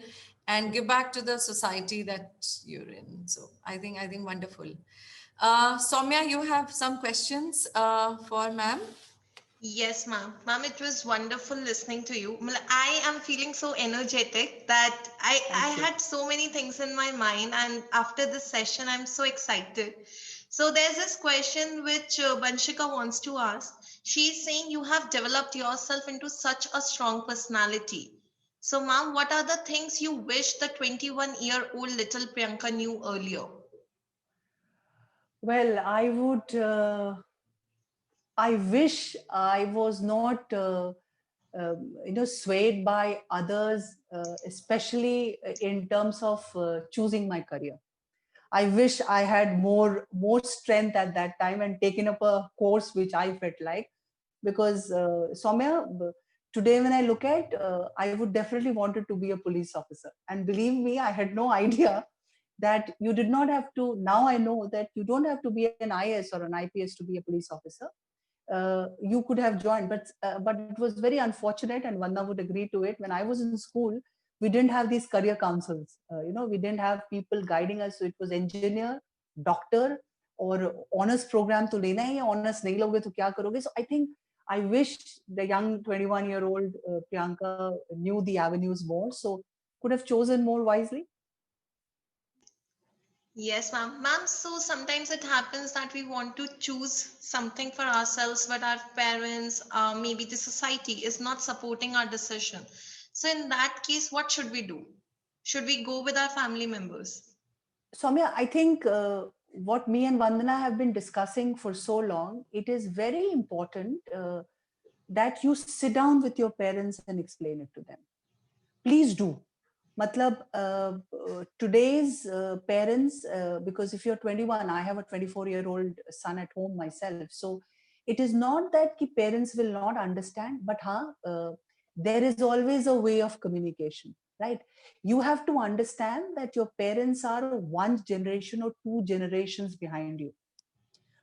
Speaker 2: and give back to the society that you're in. So I think wonderful. Soumya, you have some questions for ma'am?
Speaker 3: Yes, ma'am. Ma'am, it was wonderful listening to you. I am feeling so energetic that I had so many things in my mind, and after this session, I'm so excited. So there's this question which Banshika wants to ask. She's saying you have developed yourself into such a strong personality. So, ma'am, what are the things you wish the 21-year-old little Priyanka knew earlier?
Speaker 1: Well, I wish I was not, swayed by others, especially in terms of choosing my career. I wish I had more strength at that time and taken up a course which I felt like, because Soumya, today when I look at, I would definitely wanted to be a police officer. And believe me, I had no idea that you did not have to. Now I know that you don't have to be an IAS or an IPS to be a police officer. You could have joined, but it was very unfortunate, and Vanna would agree to it. When I was in school, we didn't have these career councils. We didn't have people guiding us. So it was engineer, doctor, or honors program to lena hai, honors nahi loge to kya karoge. So I think I wish the young 21-year-old Priyanka knew the avenues more, so could have chosen more wisely.
Speaker 3: Yes, ma'am. Ma'am, so sometimes it happens that we want to choose something for ourselves, but our parents, maybe the society is not supporting our decision. So in that case, what should we do? Should we go with our family members?
Speaker 1: Soumya, I think what me and Vandana have been discussing for so long, it is very important that you sit down with your parents and explain it to them. Please do. Matlab, today's parents, because if you're 21, I have a 24-year-old son at home myself. So it is not that ki parents will not understand, but there is always a way of communication, right? You have to understand that your parents are one generation or two generations behind you.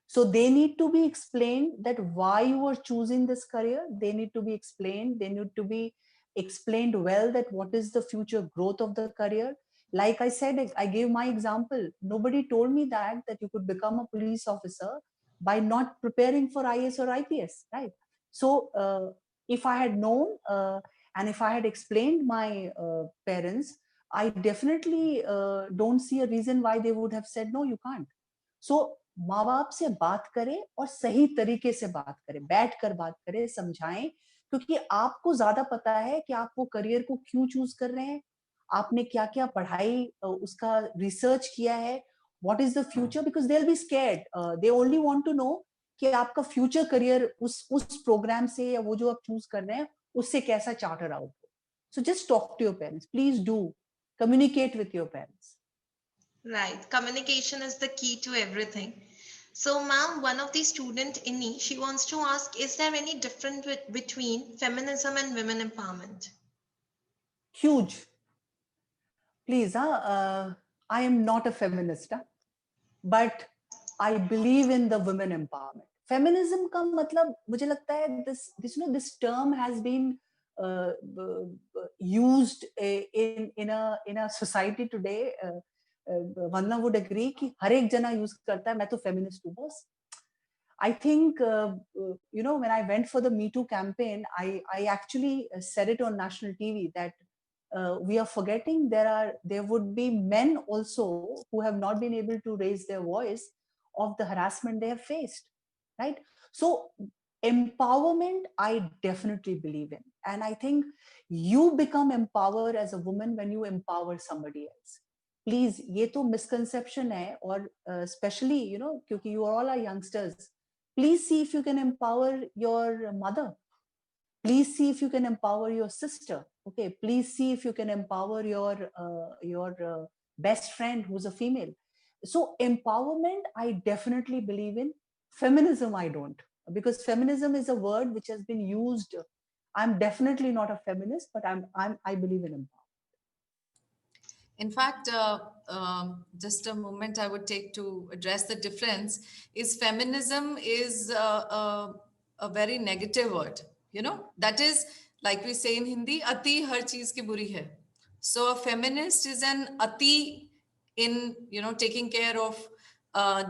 Speaker 1: So they need to be explained that why you are choosing this career. They need to be explained. They need to be explained well that what is the future growth of the career. Like I said, I gave my example. Nobody told me that you could become a police officer by not preparing for IAS or IPS, right? So if I had known and if I had explained my parents, I definitely don't see a reason why they would have said, no, you can't. So माँ बाप से बात करें और सही तरीके से बात करें, बैठ कर बात करें, समझाएं, क्योंकि आपको ज्यादा पता है कि आप वो करियर को क्यों चूज कर रहे हैं, आपने क्या क्या पढ़ाई उसका रिसर्च किया है, what is the future, because they will be scared, they only want to know कि आपका फ्यूचर करियर उस प्रोग्राम से या वो जो आप चूज कर रहे हैं उससे कैसा चार्टर आउट हो. So just talk to your parents, please do communicate with your parents.
Speaker 3: Right. Communication is the key to everything. So, ma'am, one of the student, Inni, she wants to ask, is there any difference between feminism and women empowerment?
Speaker 1: Huge. Please, I am not a feminist, but I believe in the women empowerment. Feminism का मतलब मुझे लगता है this term has been used in a society today. Vanna would agree कि हर एक जना use करता है, मैं तो feminist हूँ बस. I think, when I went for the Me Too campaign, I actually said it on national TV that we are forgetting there would be men also who have not been able to raise their voice of the harassment they have faced, right? So empowerment, I definitely believe in. And I think you become empowered as a woman when you empower somebody else. Please, ये तो misconception है, और especially, क्योंकि you all are youngsters, please see if you can empower your mother. Please see if you can empower your sister. Okay, please see if you can empower your best friend who's a female. So empowerment, I definitely believe in. Feminism, I don't, because feminism is a word which has been used. I'm definitely not a feminist, but I believe in empowerment.
Speaker 2: In fact, just a moment I would take to address the difference is feminism is a very negative word. That is, like we say in Hindi, ati har cheez ki buri hai. So a feminist is an ati in, taking care of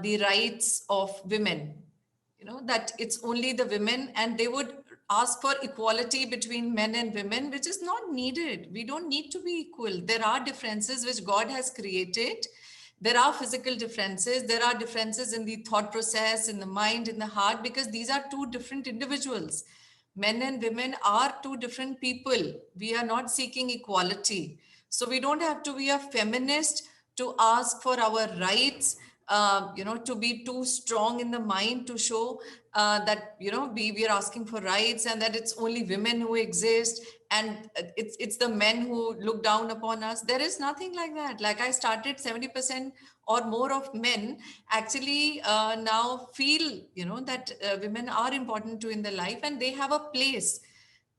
Speaker 2: the rights of women. That it's only the women, and they would ask for equality between men and women, which is not needed. We don't need to be equal. There are differences which God has created. There are physical differences, there are differences in the thought process, in the mind, in the heart, because these are two different individuals. Men and women are two different people. We are not seeking equality. So we don't have to be a feminist to ask for our rights, to be too strong in the mind to show that, we are asking for rights and that it's only women who exist and it's the men who look down upon us. There is nothing like that. Like I started, 70% or more of men actually now feel, that women are important too in their life and they have a place.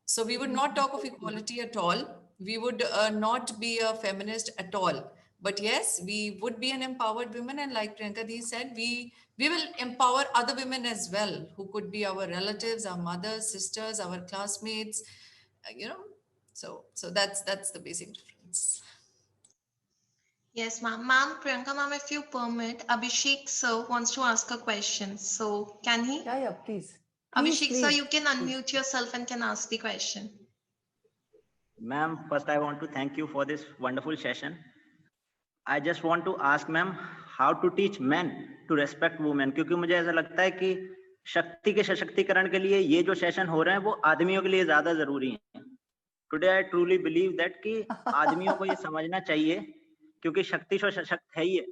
Speaker 2: So we would not talk of equality at all. We would not be a feminist at all. But yes, we would be an empowered woman. And like Priyanka Di said, we will empower other women as well, who could be our relatives, our mothers, sisters, our classmates, so that's the basic difference.
Speaker 3: Yes, ma'am. Ma'am, Priyanka ma'am, if you permit, Abhishek sir wants to ask a question. So can he?
Speaker 1: Yeah, please.
Speaker 3: Abhishek sir,
Speaker 1: Please.
Speaker 3: you can unmute yourself and can ask the question.
Speaker 4: Ma'am, first I want to thank you for this wonderful session. I just want to ask ma'am, how to teach men to respect women, क्योंकि मुझे ऐसा लगता है कि शक्ति के सशक्तिकरण के लिए ये जो सेशन हो रहे हैं वो आदमियों के लिए ज्यादा जरूरी है. Today I truly believe that कि आदमियों को ये समझना चाहिए, क्योंकि शक्ति तो सशक्त है ही है.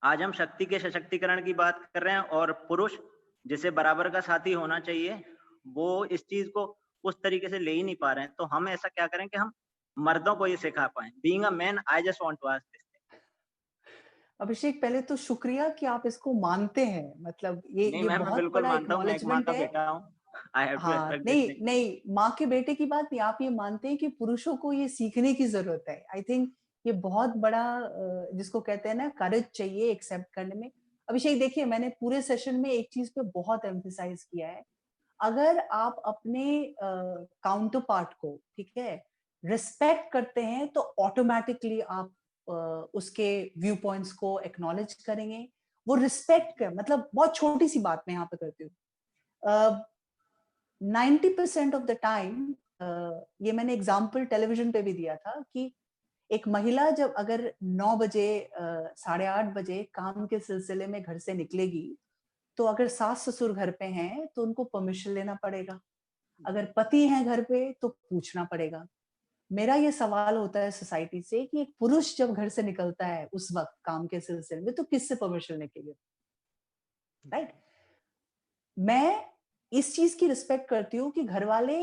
Speaker 4: आज हम शक्ति के सशक्तिकरण की बात कर रहे हैं और पुरुष जिसे बराबर का साथी होना चाहिए वो इस चीज को उस तरीके से ले ही नहीं पा रहे हैं. तो हम ऐसा क्या करें कि हम मर्दों को ये सिखा पाए. Being a man, I just want to ask this.
Speaker 1: अभिषेक, पहले तो शुक्रिया कि आप इसको मानते हैं. मतलब ये बहुत बड़ा एक्नॉलेजमेंट है. हाँ, नहीं, माँ के बेटे की बात नहीं, आप ये मानते हैं कि पुरुषों को ये सीखने की जरूरत है. आई थिंक ये बहुत बड़ा, जिसको कहते हैं ना, करेज चाहिए एक्सेप्ट करने में. अभिषेक देखिए, मैंने पूरे सेशन में एक चीज पे बहुत एम्फसाइज किया है. अगर आप अपने काउंटर पार्ट को, ठीक है, रिस्पेक्ट करते हैं तो ऑटोमेटिकली आप उसके व्यू पॉइंट्स को एक्नॉलेज करेंगे. वो रिस्पेक्ट कर, मतलब बहुत छोटी सी बात मैं यहाँ पे करती हूँ. 90% ऑफ द टाइम, ये मैंने एग्जाम्पल टेलीविजन पे भी दिया था कि एक महिला जब अगर 9 बजे 8:30 बजे काम के सिलसिले में घर से निकलेगी, तो अगर सास ससुर घर पे हैं तो उनको परमिशन लेना पड़ेगा. अगर पति हैं घर पे तो पूछना पड़ेगा. मेरा ये सवाल होता है सोसाइटी से कि एक पुरुष जब घर से निकलता है उस वक्त काम के सिलसिले में, तो किससे परमिशन लेके गया? राइट. मैं इस चीज की रिस्पेक्ट करती हूँ कि घर वाले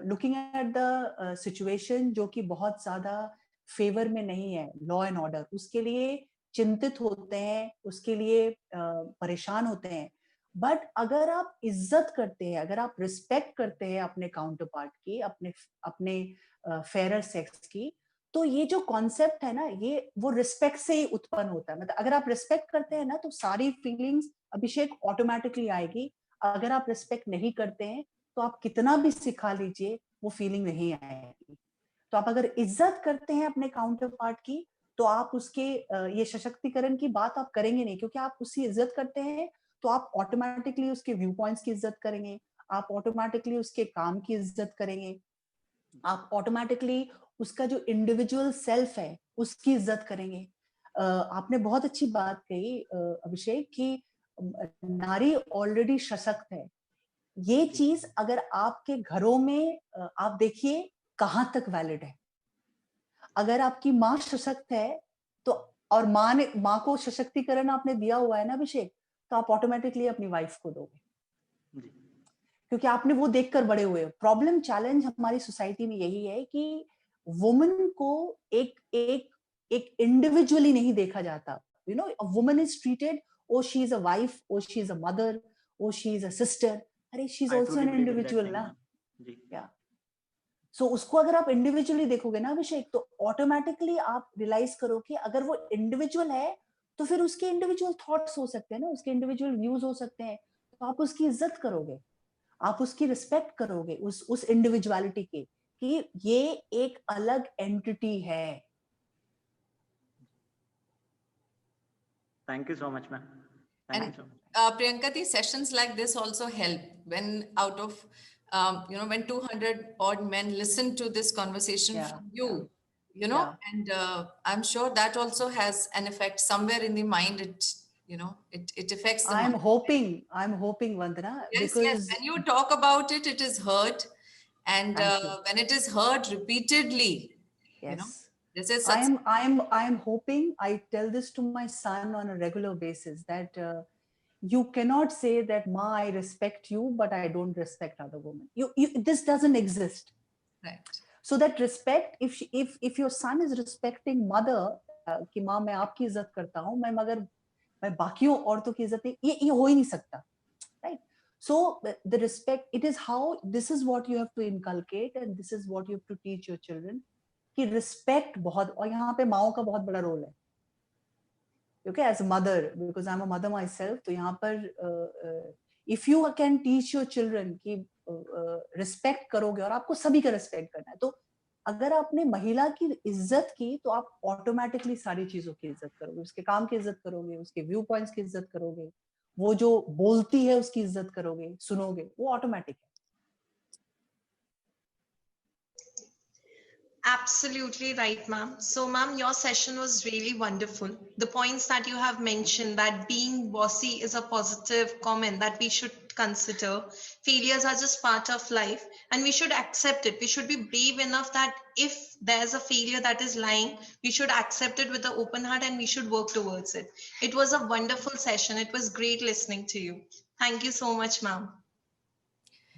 Speaker 1: लुकिंग एट द सिचुएशन जो कि बहुत ज्यादा फेवर में नहीं है, लॉ एंड ऑर्डर, उसके लिए चिंतित होते हैं, उसके लिए परेशान होते हैं. बट अगर आप इज्जत करते हैं, अगर आप रिस्पेक्ट करते हैं अपने काउंटर पार्ट की, अपने फेयर सेक्स की, तो ये जो कॉन्सेप्ट है ना, ये वो रिस्पेक्ट से ही उत्पन्न होता है. मतलब अगर आप रिस्पेक्ट करते हैं ना, तो सारी फीलिंग्स, अभिषेक, ऑटोमेटिकली आएगी. अगर आप रिस्पेक्ट नहीं करते हैं तो आप कितना भी सिखा लीजिए, वो फीलिंग नहीं आएगी. तो आप अगर इज्जत करते हैं अपने काउंटर पार्ट की, तो आप उसके ये सशक्तिकरण की बात आप करेंगे नहीं, क्योंकि आप उसकी इज्जत करते हैं तो आप ऑटोमेटिकली उसके व्यू पॉइंट्स की इज्जत करेंगे, आप ऑटोमेटिकली उसके काम की इज्जत करेंगे, आप ऑटोमेटिकली उसका जो इंडिविजुअल सेल्फ है उसकी इज्जत करेंगे. आपने बहुत अच्छी बात कही अभिषेक कि नारी ऑलरेडी सशक्त है. ये चीज अगर आपके घरों में आप देखिए कहां तक वैलिड है. अगर आपकी माँ सशक्त है तो, और माँ को सशक्तिकरण आपने दिया हुआ है ना अभिषेक, तो आप ऑटोमेटिकली अपनी वाइफ को दोगे, क्योंकि आपने वो देखकर बड़े हुए. प्रॉब्लम, चैलेंज हमारी सोसाइटी में यही है कि वुमन को एक इंडिविजुअली नहीं देखा जाता. You know, a woman is treated, oh she is a wife, oh she is a mother, oh she is a sister. अरे she is also an individual ना. Yeah. So उसको अगर आप इंडिविजुअली देखोगे ना अभिषेक, तो ऑटोमेटिकली आप रियलाइज करो कि अगर वो इंडिविजुअल है तो फिर उसके इंडिविजुअल थॉट्स हो सकते हैं ना, उसके इंडिविजुअल व्यूज हो सकते हैं. तो आप उसकी इज्जत करोगे, आप उसकी रिस्पेक्ट करोगे उस इंडिविजुअलिटी के, कि ये एक अलग एंटिटी है.
Speaker 4: Thank you so much, ma'am.
Speaker 2: Thank you so much. Priyanka, these sessions like this also help when out of, when 200 odd men listen to this conversation from you. you know, and I'm sure that also has an effect somewhere in the mind. It affects the
Speaker 1: I'm
Speaker 2: mind.
Speaker 1: hoping, Vandana,
Speaker 2: Yes, yes.
Speaker 1: because
Speaker 2: When you talk about it, it is heard. And
Speaker 1: thank you.
Speaker 2: when it is heard repeatedly, you know,
Speaker 1: Yes.
Speaker 2: this is such.
Speaker 1: I'm hoping, I tell this to my son on a regular basis, that you cannot say that, Ma, I respect you, but I don't respect other women. This doesn't exist.
Speaker 2: Right.
Speaker 1: So that respect, if your son is respecting mother, कि माँ मैं आपकी इज्जत करता हूँ, मैं बाकियों औरतों की इज्जत नहीं, ये हो ही नहीं सकता, right? So the respect, it is how, this is what you have to inculcate, and this is what you have to teach your children, कि respect बहुत, और यहाँ पे माओं का बहुत बड़ा रोल है. Okay, as a mother, because I'm a mother myself, तो यहाँ पर if you can teach your children कि respect करोगे, और आपको सभी का respect करना है, तो अगर आपने महिला की इज्जत की, तो आप ऑटोमेटिकली सारी चीजों की इज्जत करोगे, उसके काम की इज्जत करोगे, उसके व्यू पॉइंट्स की इज्जत करोगे, वो जो बोलती है उसकी इज्जत करोगे, सुनोगे, वो ऑटोमेटिक है.
Speaker 3: Absolutely right, ma'am. So, ma'am, your session was really wonderful. The points that you have mentioned, that being bossy is a positive comment that we should consider. Failures are just part of life and we should accept it. We should be brave enough that if there's a failure that is lying, we should accept it with an open heart and we should work towards it. It was a wonderful session. It was great listening to you. Thank you so much, ma'am.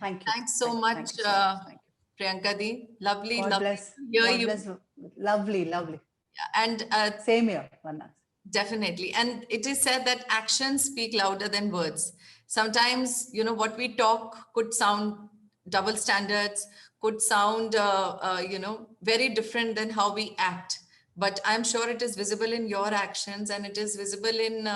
Speaker 1: Thank you.
Speaker 2: Thanks so much.
Speaker 1: Thank you so much. Thank you.
Speaker 2: Priyanka Di, lovely,
Speaker 1: God
Speaker 2: lovely
Speaker 1: bless.
Speaker 2: to hear
Speaker 1: God
Speaker 2: you.
Speaker 1: bless. Lovely, lovely.
Speaker 2: And
Speaker 1: same here, Vanna.
Speaker 2: Definitely. And it is said that actions speak louder than words. Sometimes, you know, what we talk could sound double standards, could sound, very different than how we act. But I'm sure it is visible in your actions, and it is visible in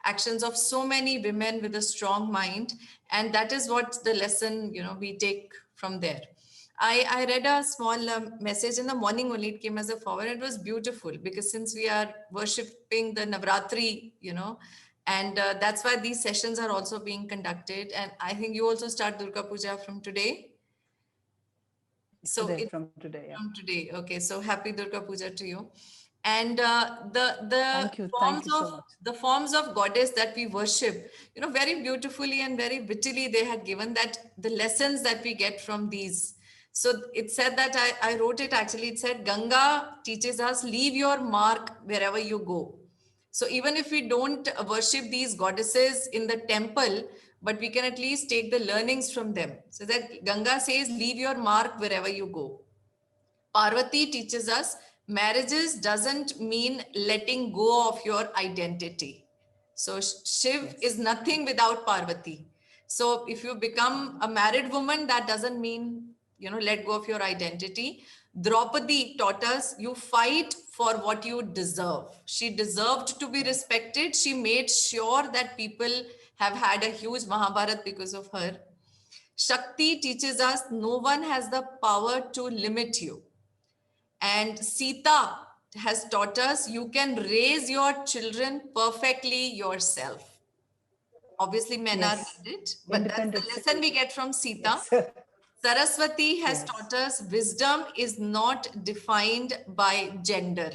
Speaker 2: actions of so many women with a strong mind. And that is what the lesson, we take from there. I read a small message in the morning only. It came as a forward. It was beautiful because since we are worshipping the Navratri, and that's why these sessions are also being conducted. And I think you also start Durga Puja from today. So
Speaker 1: from today, yeah.
Speaker 2: From today. Okay. So happy Durga Puja to you. And
Speaker 1: Thank you so much.
Speaker 2: The forms of goddess that we worship, very beautifully and very wittily, they had given that the lessons that we get from these. So it said that I wrote it actually. It said Ganga teaches us, leave your mark wherever you go. So even if we don't worship these goddesses in the temple, but we can at least take the learnings from them. So that Ganga says, leave your mark wherever you go. Parvati teaches us, marriages doesn't mean letting go of your identity. So Shiv is nothing without Parvati. So if you become a married woman, that doesn't mean, let go of your identity. Draupadi taught us, you fight for what you deserve. She deserved to be respected. She made sure that people have had a huge Mahabharat because of her. Shakti teaches us, no one has the power to limit you. And Sita has taught us, you can raise your children perfectly yourself. Obviously, men are needed, but that's the lesson we get from Sita. Yes. Saraswati has taught us, wisdom is not defined by gender.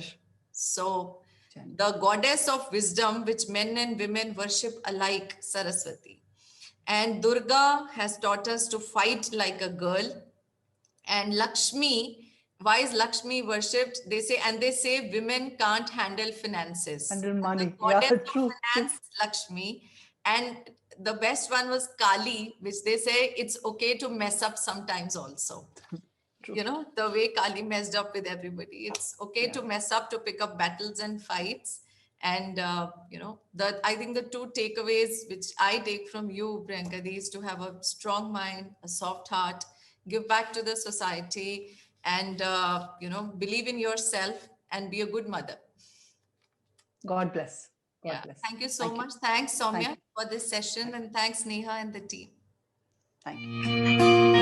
Speaker 2: So the goddess of wisdom, which men and women worship alike, Saraswati. And Durga has taught us to fight like a girl. And Lakshmi, why is Lakshmi worshipped? They say women can't handle finances.
Speaker 1: Handle money.
Speaker 2: The goddess of
Speaker 1: true.
Speaker 2: finance, Lakshmi. And the best one was Kali, which they say it's okay to mess up sometimes also. True. The way Kali messed up with everybody. It's okay to mess up, to pick up battles and fights. And, I think the two takeaways which I take from you, Priyanka, is to have a strong mind, a soft heart, give back to the society, and, believe in yourself and be a good mother.
Speaker 1: God bless. God bless.
Speaker 2: Thank you so much. Thanks, Soumya, for this session. And thanks, Neha and the team.
Speaker 1: Thank you.